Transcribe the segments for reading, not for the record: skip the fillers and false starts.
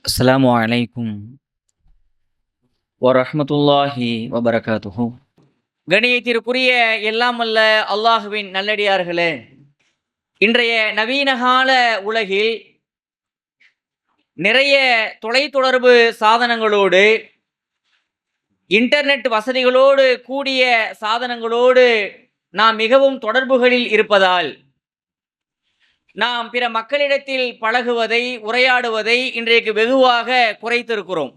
அஸ்ஸலாமு அலைக்கும் வரஹ்மத்துல்லாஹி வபரகாத்துஹு. கணியத்திற்குரிய எல்லாம் வல்ல அல்லாஹுவின் நல்லடியார்களே, இன்றைய நவீன கால உலகில் நிறைய தொலைத்தொடர்பு சாதனங்களோடு, இன்டர்நெட் வசதிகளோடு கூடிய சாதனங்களோடு நாம் மிகவும் தொடர்புகளில் இருப்பதால் நாம் பிற மக்களிடத்தில் பழகுவதை, உரையாடுவதை இன்றைக்கு வெகுவாக குறைத்திருக்கிறோம்.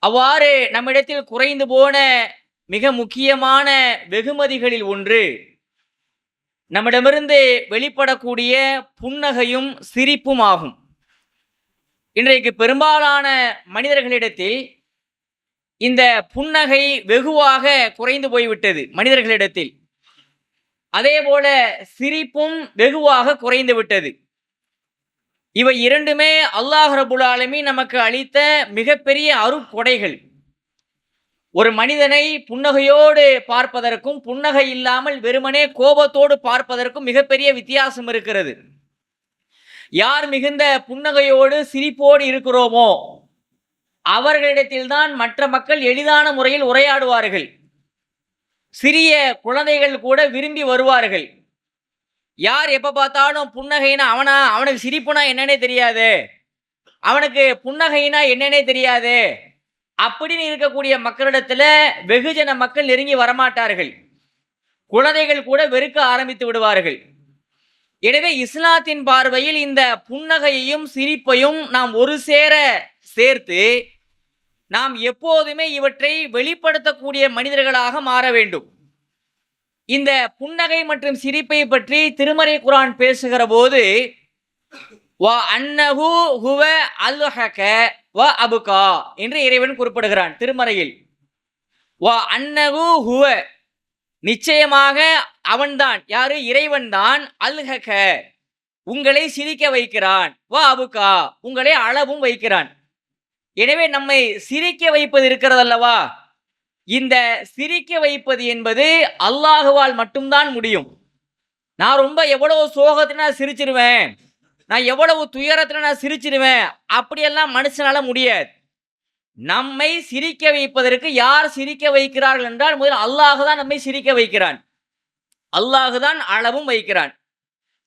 அவ்வாறு நம்மிடத்தில் குறைந்து போன மிக முக்கியமான வெகுமதிகளில் ஒன்று நம்மிடமிருந்து வெளிப்படக்கூடிய புன்னகையும் சிரிப்பும் ஆகும். இன்றைக்கு பெரும்பாலான மனிதர்களிடத்தில் இந்த புன்னகை வெகுவாக குறைந்து போய்விட்டது மனிதர்களிடத்தில். அதே போல சிரிப்பும் வெகுவாக குறைந்து விட்டது. இவை இரண்டுமே அல்லாஹ் ரப்புல் ஆலமீன் நமக்கு அளித்த மிகப்பெரிய அருட்கொடைகள். ஒரு மனிதனை புன்னகையோடு பார்ப்பதற்கும் புன்னகை இல்லாமல் வெறுமனே கோபத்தோடு பார்ப்பதற்கும் மிகப்பெரிய வித்தியாசம் இருக்கிறது. யார் மிகுந்த புன்னகையோடு சிரிப்போடு இருக்கிறோமோ அவர்களிடத்தில்தான் மற்ற மக்கள் எளிதான முறையில் உரையாடுவார்கள். சிறிய குழந்தைகள் கூட விரும்பி வருவார்கள். யார் எப்ப பார்த்தாலும் புன்னகைனா அவனுக்கு சிரிப்புனா என்னன்னே தெரியாது, அவனுக்கு புன்னகைனா என்னன்னே தெரியாது அப்படின்னு இருக்கக்கூடிய மக்களிடத்துல வெகுஜன மக்கள் நெருங்கி வரமாட்டார்கள். குழந்தைகள் கூட வெறுக்க ஆரம்பித்து விடுவார்கள். எனவே இஸ்லாத்தின் பார்வையில் இந்த புன்னகையையும் சிரிப்பையும் நாம் ஒரு சேர சேர்த்து நாம் எப்போதுமே இவற்றை வெளிப்படுத்தக்கூடிய மனிதர்களாக மாற வேண்டும். இந்த புன்னகை மற்றும் சிரிப்பை பற்றி திருமறை குர்ஆன் பேசுகிற போது வா அன்னஹு ஹுவ அல்ஹக வ அபுகா என்று இறைவன் குறிப்பிடுகிறான் திருமறையில். வா அன்னஹு ஹுவ, நிச்சயமாக அவன்தான், யாரு? இறைவன் தான். அல்ஹக, உங்களை சிரிக்க வைக்கிறான். வ அபுகா, உங்களை அழவும் வைக்கிறான். எனவே நம்மை சிரிக்க வைப்பது இருக்கிறதல்லவா, இந்த சிரிக்க வைப்பது என்பது அல்லாஹுவால் மட்டும்தான் முடியும். நான் ரொம்ப எவ்வளவு சோகத்துல நான் சிரிச்சிருவேன், நான் எவ்வளவு துயரத்துல நான் சிரிச்சிருவேன், அப்படியெல்லாம் மனுஷனால முடியாது. நம்மை சிரிக்க வைப்பதற்கு யார் சிரிக்க வைக்கிறார்கள் என்றால் முதல் அல்லாஹுதான் நம்மை சிரிக்க வைக்கிறான். அல்லாஹுதான் அளவும் வைக்கிறான்.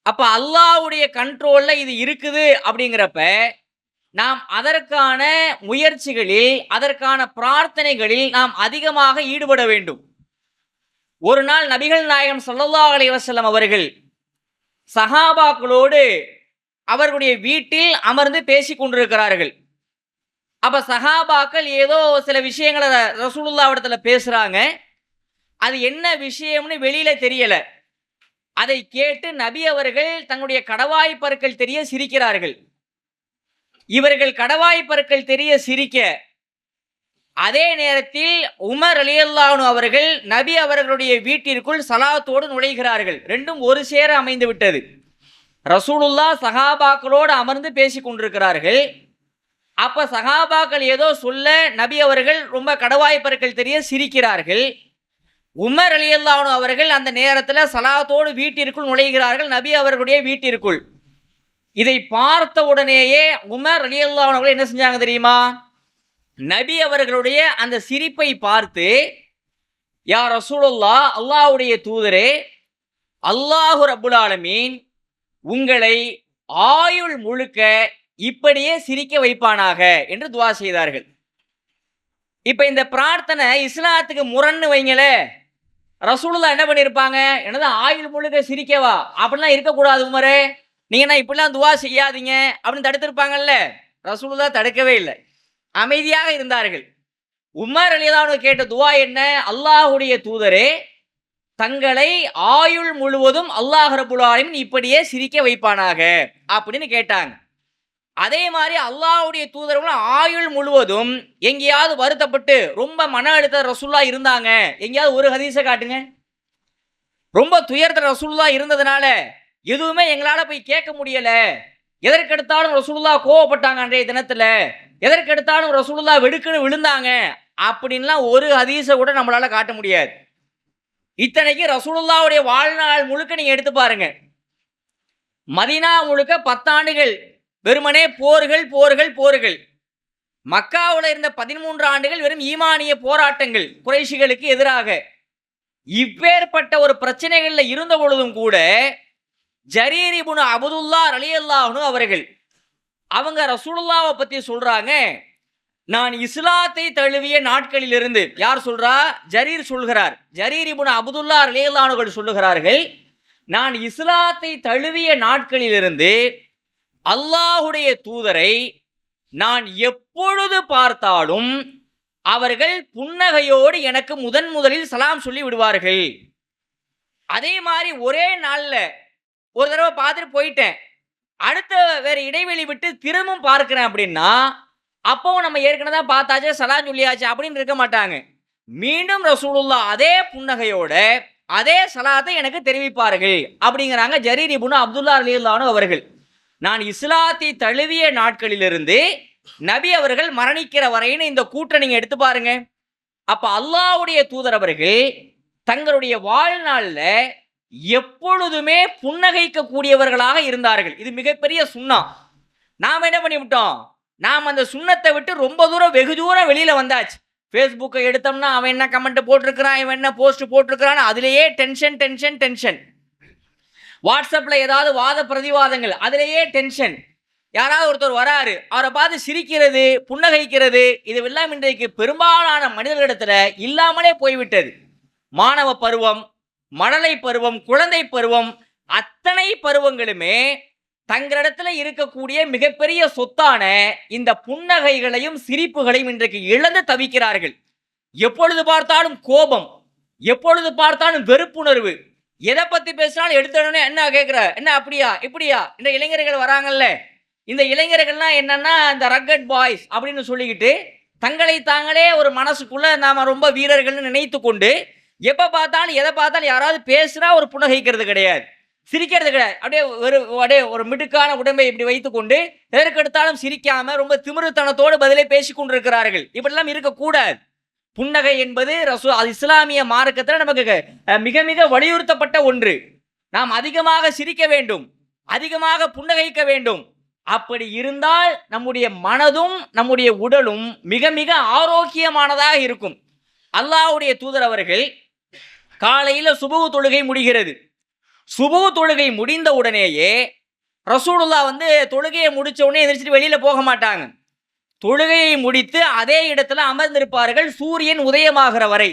அப்ப அல்லாஹ்வுடைய கண்ட்ரோல்ல இது இருக்குது. அப்படிங்கிறப்ப நாம் அதற்கான முயற்சிகளில், அதற்கான பிரார்த்தனைகளில் நாம் அதிகமாக ஈடுபட வேண்டும். ஒரு நாள் நபிகள் நாயகம் ஸல்லல்லாஹு அலைஹி வஸல்லம் அவர்கள் சஹாபாக்களோடு அவர்களுடைய வீட்டில் அமர்ந்து பேசிக் கொண்டிருக்கிறார்கள். அப்ப சஹாபாக்கள் ஏதோ சில விஷயங்களை ரசூலுல்லாஹ் இடத்துல பேசுறாங்க. அது என்ன விஷயம்னு வெளியில தெரியல. அதை கேட்டு நபி அவர்கள் தங்களுடைய கடவாய் பற்கள் தெரிய சிரிக்கிறார்கள். இவர்கள் கடவாய் பற்கள் தெரிய சிரிக்க, அதே நேரத்தில் உமர் ரலியல்லாஹு அன்ஹு அவர்கள் நபி அவர்களுடைய வீட்டிற்குள் சலாத்தோடு நுழைகிறார்கள். ரெண்டும் ஒரு சேர அமைந்து விட்டது. ரசூலுல்லாஹ் சஹாபாக்களோடு அமர்ந்து பேசிக் கொண்டிருக்கிறார்கள். அப்ப சஹாபாக்கள் ஏதோ சொல்ல நபி அவர்கள் ரொம்ப கடவாய் பற்கள் தெரிய சிரிக்கிறார்கள். உமர் ரலியல்லாஹு அன்ஹு அவர்கள் அந்த நேரத்தில் சலாத்தோடு வீட்டிற்குள் நுழைகிறார்கள், நபி அவர்களுடைய வீட்டிற்குள். இதை பார்த்த உடனேயே உமர் ரலியல்லாஹு அன்ஹு அவர்கள் என்ன செஞ்சாங்க தெரியுமா? நபி அவர்களுடைய அந்த சிரிப்பை பார்த்து, யா ரசூலுல்லாஹ், அல்லாஹ்வுடைய தூதரே, அல்லாஹு ரப்புல் ஆலமீன் உங்களை ஆயுள் முழுக்க இப்படியே சிரிக்க வைப்பானாக என்று துஆ செய்தார்கள். இப்ப இந்த பிரார்த்தனை இஸ்லாத்துக்கு முரண்னு வைங்களே, ரசூலுல்லாஹ் என்ன பண்ணியிருப்பாங்க? என்னது ஆயுள் முழுக்க சிரிக்கவா? அப்படிலாம் இருக்கக்கூடாது உமரே, நீங்க என்ன இப்படிலாம் துஆ செய்யாதீங்க அப்படின்னு தடுத்திருப்பாங்கல்ல. ரசூலுல்லாஹ் தடுக்கவே இல்லை, அமைதியாக இருந்தார்கள். உமர் ரலியல்லாஹு அன்ஹு கேட்ட துஆ என்ன? அல்லாஹ்வுடைய தூதரே, தங்களை ஆயுள் முழுவதும் அல்லாஹ் ரப்புல் ஆலமீன் இப்படியே சிரிக்க வைப்பானாக அப்படின்னு கேட்டாங்க. அதே மாதிரி அல்லாஹ்வுடைய தூதர்களும் ஆயுள் முழுவதும் எங்கேயாவது வருத்தப்பட்டு ரொம்ப மன அழுத்த ரசூலுல்லாஹ் இருந்தாங்க, எங்கேயாவது ஒரு ஹதீஸை காட்டுங்க. ரொம்ப துயரத்துல ரசூலுல்லாஹ் இருந்ததுனால எதுவுமே எங்களால போய் கேட்க முடியல, எதற்கெடுத்தாலும் ரசூலுல்லாஹ் கோவப்பட்டாங்க அன்றைய தினத்துல, எதற்கெடுத்தாலும் ரசூலுல்லாஹ் வெடுக்குன்னு விழுந்தாங்க அப்படின்லாம் ஒரு ஹதீஸை கூட நம்மளால காட்ட முடியாது. இத்தனைக்கு ரசூலுல்லாஹ்வுடைய வாழ்நாள் முழுக்க நீங்க எடுத்து பாருங்க. மதீனா முழுக்க 10 ஆண்டுகள் வெறுமனே போர்கள் போர்கள் போர்கள். மக்காவுல இருந்த 13 ஆண்டுகள் வெறும் ஈமானிய போராட்டங்கள் குறைஷிகளுக்கு எதிராக. இப்பேற்பட்ட ஒரு பிரச்சனைகள்ல இருந்த பொழுதும் கூட ஜரீர் இப்னு அப்துல்லா ரலியல்லாஹு அன்ஹு அவர்கள் அவங்க ரசூலுல்லாஹ்வை பத்தி சொல்றாங்க, நான் இஸ்லாத்தை தழுவிய நாட்களிலிருந்து. யார் சொல்றா? ஜரீர் சொல்கிறார். ஜரீர் இப்னு அப்துல்லா ரலியல்லாஹு அன்ஹு அவர்கள் சொல்லுகிறார்கள், நான் இஸ்லாத்தை தழுவிய நாட்களிலிருந்து அல்லாஹ்வுடைய தூதரை நான் எப்பொழுது பார்த்தாலும் அவர்கள் புன்னகையோடு எனக்கு முதலில் சலாம் சொல்லி விடுவார்கள். அதே மாதிரி ஒரே நாள்ல ஒரு தடவை பார்த்துட்டு போயிட்டேன், அடுத்த வேற இடைவெளி விட்டு திரும்பவும் பார்க்கிறேன் அப்படின்னா, அப்பவும் நம்ம ஏற்கனவே தான் பார்த்தாச்சு, சலாம் சொல்லியாச்சு அப்படின்னு இருக்க மாட்டாங்க. மீண்டும் ரசூலுல்லாஹ் அதே புன்னகையோட அதே சலாத்தை எனக்கு தெரிவிப்பார்கள் அப்படிங்கிறாங்க ஜரீர் இப்னு அப்துல்லா ரலியல்லாஹு அன்ஹு அவர்கள். நான் இஸ்லாத்தை தழுவிய நாட்களிலிருந்து நபி அவர்கள் மரணிக்கிற வரைன்னு இந்த கூற்றை நீங்க எடுத்து பாருங்க. அப்ப அல்லாஹ்வுடைய தூதர் அவர்கள் தங்களுடைய வாழ்நாள்ல எப்பொழுதுமே புன்னகைக்க கூடியவர்களாக இருந்தார்கள். இது மிகப்பெரிய சுன்னா. நாம் என்ன பண்ணிவிட்டோம்? நாம் அந்த சுண்ணத்தை விட்டு ரொம்ப தூரம் வெகு தூரம் வெளியில வந்தாச்சு. ஃபேஸ்புக்கை எடுத்தோம்னா அவன் என்ன கமெண்ட் போட்டிருக்கிறான், இவன் என்ன போஸ்ட் போட்டிருக்கிறான், அதிலேயே டென்ஷன் டென்ஷன் டென்ஷன். வாட்ஸ்அப்ல ஏதாவது வாத பிரதிவாதங்கள், அதிலேயே டென்ஷன். யாராவது ஒருத்தர் வராரு, அவரை பார்த்து சிரிக்கிறது, புன்னகைக்கிறது, இதுவெல்லாம் இன்றைக்கு பெரும்பாலான மனிதர்களிடத்துல இல்லாமலே போய்விட்டது. மாணவ பருவம், மழலை பருவம், குழந்தை பருவம், அத்தனை பருவங்களுமே தங்களிடத்துல இருக்கக்கூடிய மிகப்பெரிய சொத்தான இந்த புன்னகைகளையும் சிரிப்புகளையும் இன்றைக்கு இழந்து தவிக்கிறார்கள். எப்பொழுது பார்த்தாலும் கோபம், எப்பொழுது பார்த்தாலும் வெறுப்புணர்வு, எதை பத்தி பேசினாலும் எடுத்தோடனே என்ன கேட்கிற, என்ன அப்படியா இப்படியா. இந்த இளைஞர்கள் வராங்கல்ல, இந்த இளைஞர்கள்லாம் என்னன்னா இந்த ரக்கட் பாய்ஸ் அப்படின்னு சொல்லிக்கிட்டு தங்களை தாங்களே ஒரு மனசுக்குள்ள நாம ரொம்ப வீரர்கள்னு நினைத்து கொண்டு எப்ப பார்த்தாலும் எதை பார்த்தாலும் யாராவது பேசுனா ஒரு புன்னகைக்கிறது கிடையாது, சிரிக்கிறது கிடையாது. அப்படியே ஒரு மிடுக்கான உடம்பை இப்படி வைத்துக்கொண்டு எதற்கெடுத்தாலும் சிரிக்காம ரொம்ப திமிருத்தனத்தோடு பதிலே பேசிக் கொண்டிருக்கிறார்கள். இப்படிலாம் இருக்கக்கூடாது. புன்னகை என்பது இஸ்லாமிய மார்க்கத்தில் நமக்கு மிக மிக வலியுறுத்தப்பட்ட ஒன்று. நாம் அதிகமாக சிரிக்க வேண்டும், அதிகமாக புன்னகைக்க வேண்டும். அப்படி இருந்தால் நம்முடைய மனதும் நம்முடைய உடலும் மிக மிக ஆரோக்கியமானதாக இருக்கும். அல்லாஹ்வுடைய தூதர் அவர்கள் காலையில சுபஹ் தொழுகை முடிகிறது. சுபஹ் தொழுகை முடிந்த உடனேயே ரசூலுல்லாஹ் தொழுகையை முடிச்ச உடனே எந்திரிச்சிட்டு வெளியில போக மாட்டாங்க. தொழுகையை முடித்து அதே இடத்துல அமர்ந்திருப்பார்கள் சூரியன் உதயமாகிற வரை.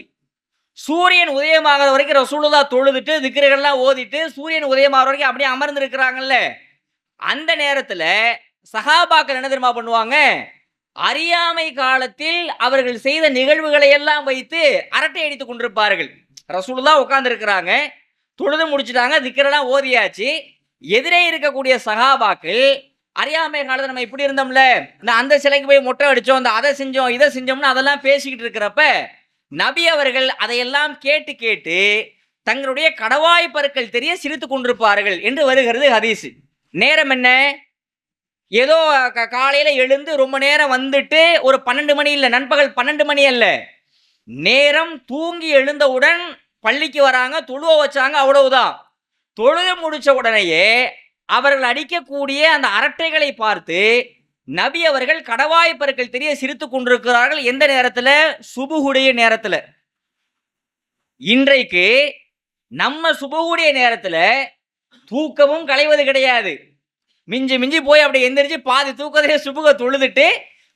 சூரியன் உதயமாகிற வரைக்கும் ரசூலுல்லாஹ் தொழுதுட்டு திக்ருகள்லாம் ஓதிட்டு சூரியன் உதயமாகிற வரைக்கும் அப்படியே அமர்ந்திருக்கிறாங்கல்ல, அந்த நேரத்துல சஹாபாக்கள் என்ன தெரியுமா பண்ணுவாங்க? அறியாமை காலத்தில் அவர்கள் செய்த நிகழ்வுகளை எல்லாம் வைத்து அரட்டை அடித்துக் கொண்டிருப்பார்கள். ரசூலுல்லாஹ் உட்கார்ந்து இருக்கிறாங்க, தொழுது முடிச்சுட்டாங்க, திக்ரெல்லாம் ஓதியாச்சு. எதிரே இருக்கக்கூடிய சஹாபாக்கள் அறியாமை காலத்தில் நம்ம இப்படி இருந்தோம்ல, அந்த சிலைக்கு போய் மொட்டை அடிச்சோம், அதை செஞ்சோம், இதை செஞ்சோம்னு அதெல்லாம் பேசிக்கிட்டு இருக்கிறப்ப நபி அவர்கள் அதையெல்லாம் கேட்டு கேட்டு தங்களுடைய கடவாய் பற்கள் தெரிய சிரித்துக் கொண்டிருப்பார்கள் என்று வருகிறது ஹதீஸ். நேரம் என்ன? ஏதோ காலையில எழுந்து ரொம்ப நேரம் வந்துட்டு ஒரு 12 மணி இல்லை, நண்பகல் 12 மணி அல்ல, நேரம் தூங்கி எழுந்தவுடன் பள்ளிக்கு வராங்க, தொழுவ வச்சாங்க, அவ்வளவுதான். தொழுது முடிச்ச உடனேயே அவர்கள் அடிக்கக்கூடிய அந்த அரட்டைகளை பார்த்து நபி அவர்கள் கடவாய் பற்கள் தெரிய சிரித்துக் கொண்டிருக்கிறார்கள். எந்த நேரத்துல? சுபுகுடைய நேரத்துல. இன்றைக்கு நம்ம சுபுகுடைய நேரத்துல தூக்கமும் களைவது கிடையாது. மிஞ்சி மிஞ்சி போய் அப்படி எந்திரிச்சு பாதி தூக்கத்திலே சுபுக தொழுதுட்டு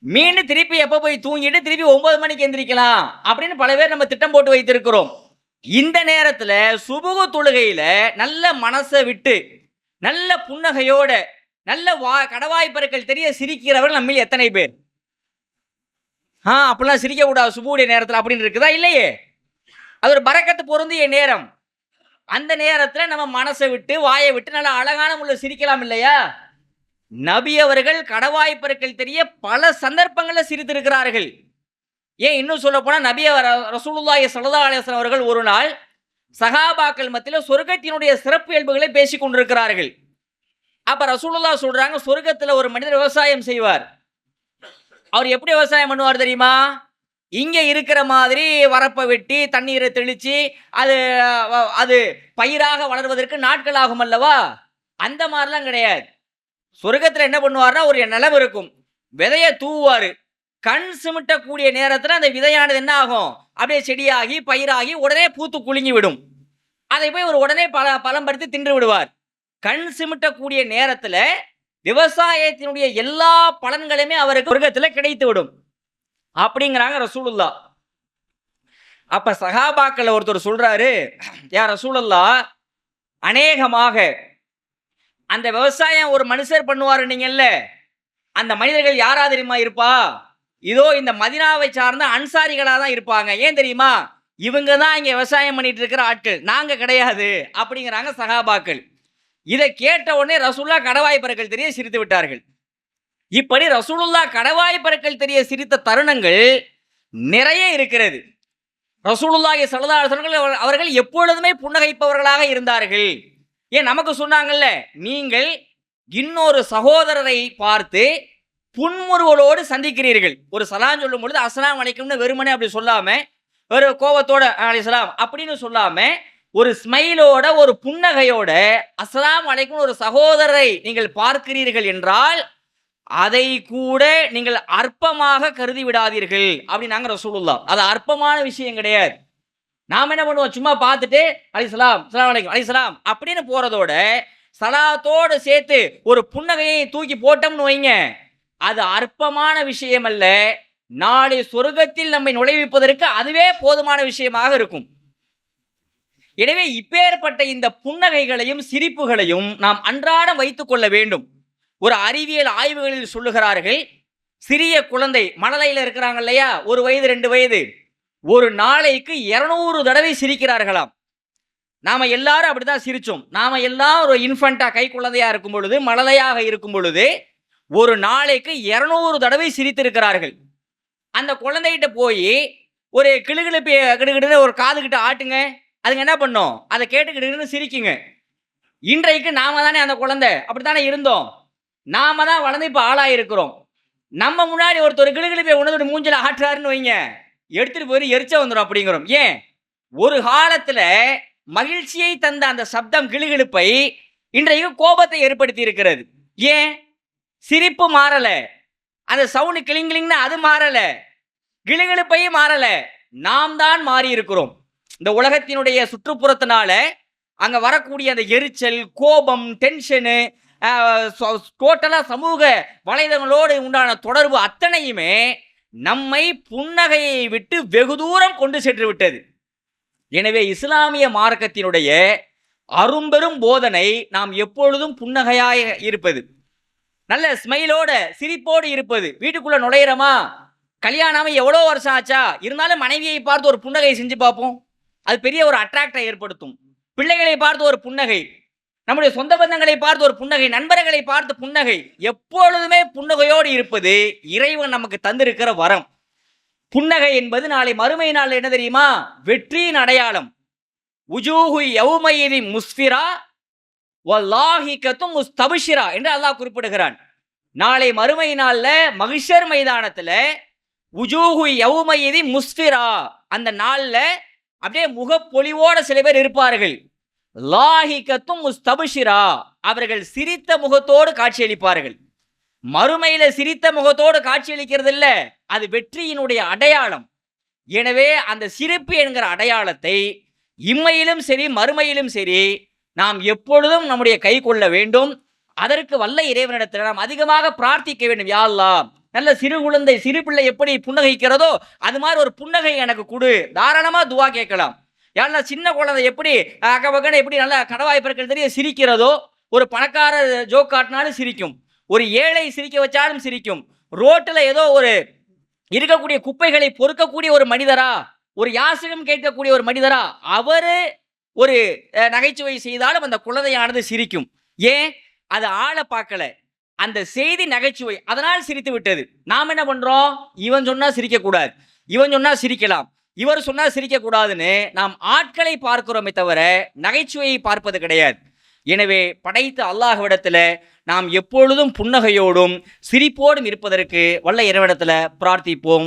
மீண்டும் திருப்பி எப்ப போய் தூங்கிட்டு திருப்பி 9 மணிக்கு எந்திரிக்கலாம் அப்படின்னு பல பேர் நம்ம திட்டம் போட்டு வைத்திருக்கிறோம். இந்த நேரத்துல சுபுக தொழுகையில நல்ல மனசை விட்டு நல்ல புன்னகையோட நல்ல கடவாய் பற்கள் தெரிய சிரிக்கிறவர்கள் நம்மில் எத்தனை பேர்? அப்படிலாம் சிரிக்க கூடாது சுபுடைய நேரத்தில் அப்படின்னு இருக்குதா? இல்லையே. அது ஒரு பரக்கத்து பொருந்திய நேரம். அந்த நேரத்துல நம்ம மனசை விட்டு வாயை விட்டு நல்ல அழகான முள்ள சிரிக்கலாம் இல்லையா? நபி அவர்கள் கடவாய் பற்கள் தெரிய பல சந்தர்ப்பங்கள்ல சிரித்திருக்கிறார்கள். ஏன் இன்னும் சொல்ல போனா நபி ரசூலுல்லாஹி ஸல்லல்லாஹு அலைஹி வஸல்லம் அவர்கள் ஒரு நாள் சஹாபாக்கள் மத்தியில சொர்க்கத்தினுடைய சிறப்பு இயல்புகளை பேசிக் கொண்டிருக்கிறார்கள். அப்ப ரசூலுல்லாஹ் சொல்றாங்க, சொர்க்கத்துல ஒரு மனிதர் விவசாயம் செய்வார். அவர் எப்படி விவசாயம் பண்ணுவார் தெரியுமா? இங்க இருக்கிற மாதிரி வரப்பை வெட்டி தண்ணீரை தெளிச்சு அது பயிராக வளர்வதற்கு நாட்கள் ஆகும் அல்லவா? அந்த மாதிரிலாம் கிடையாது. சொர்க்கத்துல என்ன பண்ணுவார்னா ஒரு நிலம் இருக்கும், விதைய தூவுவாரு. கண் சிமிட்டக்கூடிய நேரத்துல அந்த விதையானது என்ன ஆகும், அப்படியே செடியாகி பயிராகி உடனே பூத்து குலுங்கி விடும். அதை போய் ஒரு உடனே பலம் படுத்தி தின்று விடுவார். கண் சிமிட்டக்கூடிய நேரத்துல விவசாயத்தினுடைய எல்லா பலன்களுமே அவருக்கு சொர்க்கத்துல கிடைத்து விடும் அப்படிங்கிறாங்க ரசூலுல்லாஹ். அப்ப சஹாபாக்கள் ஒருத்தர் சொல்றாரு, யா ரசூலுல்லாஹ், அநேகமாக அந்த விவசாயம் ஒரு மனுஷர் பண்ணுவாரு நீங்கல்ல, அந்த மனிதர்கள் யாரா தெரியுமா இருப்பா, இதோ இந்த மதினாவை சார்ந்த அன்சாரிகளா தான் இருப்பாங்க. ஏன் தெரியுமா, இவங்க தான் இங்க விவசாயம் பண்ணிட்டு இருக்கிற ஆட்கள், நாங்க கிடையாது அப்படிங்கிறாங்க சஹாபாக்கள். இதை கேட்ட உடனே ரசூலுல்லாஹ் கடவாய் பற்கள் தெரிய சிரித்து விட்டார்கள். இப்படி ரசூலுல்லாஹ் கடவாய் பற்கள் தெரிய சிரித்த தருணங்கள் நிறைய இருக்கிறது. ரசூலுல்லாஹி ஸல்லல்லாஹு அலைஹி வஸல்லம் அவர்கள் எப்பொழுதுமே புன்னகைப்பவர்களாக இருந்தார்கள். ஏன் நமக்கு சொன்னாங்கல்ல, நீங்கள் இன்னொரு சகோதரரை பார்த்து புன்முறுவலோடு சந்திக்கிறீர்கள், ஒரு சலாம் சொல்லும் பொழுது அஸ்ஸலாமு அலைக்கும்னு வெறுமனே அப்படி சொல்லாம, ஒரு கோபத்தோட அலைஹிஸ்ஸலாம் அப்படின்னு சொல்லாம, ஒரு ஸ்மைலோட ஒரு புன்னகையோட அஸ்ஸலாமு அலைக்கும் ஒரு சகோதரரை நீங்கள் பார்க்கிறீர்கள் என்றால் அதை கூட நீங்கள் அற்பமாக கருதி விடாதீர்கள் அப்படின்னாங்க ரசூலுல்லாஹ். அது அற்பமான விஷயம் கிடையாது. நாம் என்ன பண்ணுவோம், சும்மா பார்த்துட்டு அலைஹிஸ்ஸலாம் அஸ்ஸலாமு அலைக்கும் அலைஹிஸ்ஸலாம் அப்படின்னு போறதோட சலாத்தோடு சேர்த்து ஒரு புன்னகையை தூக்கி போட்டோம்னு வைங்க, அது அற்பமான விஷயம் அல்ல. நாளை சொர்க்கத்தில் நம்மை நுழைவிப்பதற்கு அதுவே போதுமான விஷயமாக இருக்கும். எனவே இப்பேற்பட்ட இந்த புன்னகைகளையும் சிரிப்புகளையும் நாம் அன்றாடம் வைத்துக் கொள்ள வேண்டும். ஒரு அறிவியல் ஆய்வுகளில் சொல்லுகிறார்கள், சிறிய குழந்தை மழலையில் இருக்கிறாங்க இல்லையா, 1 வயது 2 வயது, ஒரு நாளைக்கு 200 தடவை சிரிக்கிறார்களாம். நாம எல்லாரும் அப்படிதான் சிரிச்சோம். நாம எல்லாம் ஒரு இன்ஃபண்டா கை குழந்தையா இருக்கும் பொழுது, மழலையாக இருக்கும் பொழுது ஒரு நாளைக்கு 200 தடவை சிரித்திருக்கிறார்கள். அந்த குழந்தைகிட்ட போய் ஒரு கிளுகிழுப்பி கிடுகிடுன்னு ஒரு காது கிட்ட ஆட்டுங்க, அதுங்க என்ன பண்ணும், அதை கேட்டுக்கிட்டு சிரிக்குங்க. இன்றைக்கு நாம தானே அந்த குழந்தை, அப்படித்தானே இருந்தோம். நாம தான் வளர்ந்து இப்ப ஆளாயிருக்கிறோம். நம்ம முன்னாடி ஒருத்தர் கிளுகிழுப்பை உணர்ந்து மூஞ்சில ஆட்டுறாருன்னு வைங்க, எடுத்துட்டு போய் எரிச்ச வந்துடும் அப்படிங்கிறோம். ஏன், ஒரு காலத்துல மகிழ்ச்சியை தந்த அந்த சப்தம் கிளுகிழுப்பை இன்றைக்கு கோபத்தை ஏற்படுத்தி இருக்கிறது. ஏன், சிரிப்பு மாறல, அந்த சவுண்டு கிளிங்கிளிங்னு அது மாறல, கிளுகிழுப்பையும் மாறல, நாம் தான் மாறி இருக்கிறோம். இந்த உலகத்தினுடைய சுற்றுப்புறத்தினால அங்க வரக்கூடிய அந்த எரிச்சல், கோபம், டென்ஷனு, டோட்டலா சமூக வலைதளங்களோடு உண்டான தொடர்பு அத்தனையுமே நம்மை புன்னகையை விட்டு வெகு தூரம் கொண்டு சென்று விட்டது. எனவே இஸ்லாமிய மார்க்கத்தினுடைய அரும்பெரும் போதனை நாம் எப்பொழுதும் புன்னகையாய் இருப்பது, நல்ல ஸ்மைலோட சிரிப்போடு இருப்பது. வீட்டுக்குள்ள நுழையிறமா, கல்யாணம் எவ்வளோ வருஷம் ஆச்சா, இருந்தாலும் மனைவியை பார்த்து ஒரு புன்னகை செஞ்சு பார்ப்போம், அது பெரிய ஒரு அட்ராக்டை ஏற்படுத்தும். பிள்ளைகளை பார்த்து ஒரு புன்னகை, நம்முடைய சொந்த பந்தங்களை பார்த்து ஒரு புன்னகை, நண்பர்களை பார்த்து புன்னகை, எப்பொழுதுமே புன்னகையோடு இருப்பது இறைவன் நமக்கு தந்திருக்கிற வரம். புன்னகை என்பது நாளை மறுமை நாள் என்ன தெரியுமா, வெற்றியின் அடையாளம். உஜூஹு யௌமையிதி முஸ்ஃபிரா வல்லாஹிகத்தும் முஸ்தபிஷிரா என்று அல்லாஹ் குறிப்பிடுகிறான். நாளை மறுமை நாள்ல மஹ்ஷர் மைதானத்துல உஜூஹு யௌமையிதி முஸ்ஃபிரா, அந்த நாள்ல அப்படியே முகப்பொலிவோட சில பேர் இருப்பார்கள். லாஹிகத்தும் முஸ்தபிஷிரா, அவர்கள் சிரித்த முகத்தோடு காட்சியளிப்பார்கள். மறுமையில சிரித்த முகத்தோடு காட்சியளிக்கிறது இல்ல, அது வெற்றியினுடைய அடையாளம். எனவே அந்த சிரிப்பு என்கிற அடையாளத்தை இம்மையிலும் சரி மறுமையிலும் சரி நாம் எப்பொழுதும் நம்முடைய கை கொள்ள வேண்டும். அதற்கு வல்ல இறைவனிடத்தில் நாம் அதிகமாக பிரார்த்திக்க வேண்டும். யா அல்லாஹ், நல்ல சிறு குழந்தை சிறு பிள்ளை எப்படி புன்னகைக்கிறதோ அது மாதிரி ஒரு புன்னகை எனக்கு கொடு, தாராளமா துவா கேட்கலாம். யாருன்னா சின்ன குழந்தை எப்படி அக்கபக்கன்னு எப்படி நல்லா கடவாய் பற்கள் தெரிய சிரிக்கிறதோ, ஒரு பணக்கார ஜோக் காட்டினாலும் சிரிக்கும், ஒரு ஏழை சிரிக்க வச்சாலும் சிரிக்கும், ரோட்டில் ஏதோ ஒரு இருக்கக்கூடிய குப்பைகளை பொறுக்கக்கூடிய ஒரு மனிதரா, ஒரு யாசகம் கேட்கக்கூடிய ஒரு மனிதரா, அவரு ஒரு நகைச்சுவை செய்தாலும் அந்த குழந்தையானது சிரிக்கும். ஏன், அது ஆளை பார்க்கல, அந்த செய்தி நகைச்சுவை, அதனால் சிரித்து விட்டது. நாம் என்ன பண்றோம், இவன் சொன்னா சிரிக்க கூடாது, இவன் சொன்னா சிரிக்கலாம், இவர் சொன்னா சிரிக்க கூடாதுன்னு நாம் ஆட்களை பார்க்கிறோமே தவிர நகைச்சுவையை பார்ப்பது கிடையாது. எனவே படைத்த அல்லாஹ்விடத்துல நாம் எப்பொழுதும் புன்னகையோடும் சிரிப்போடும் இருப்பதற்கு வல்ல இறைவனிடத்துல பிரார்த்திப்போம்.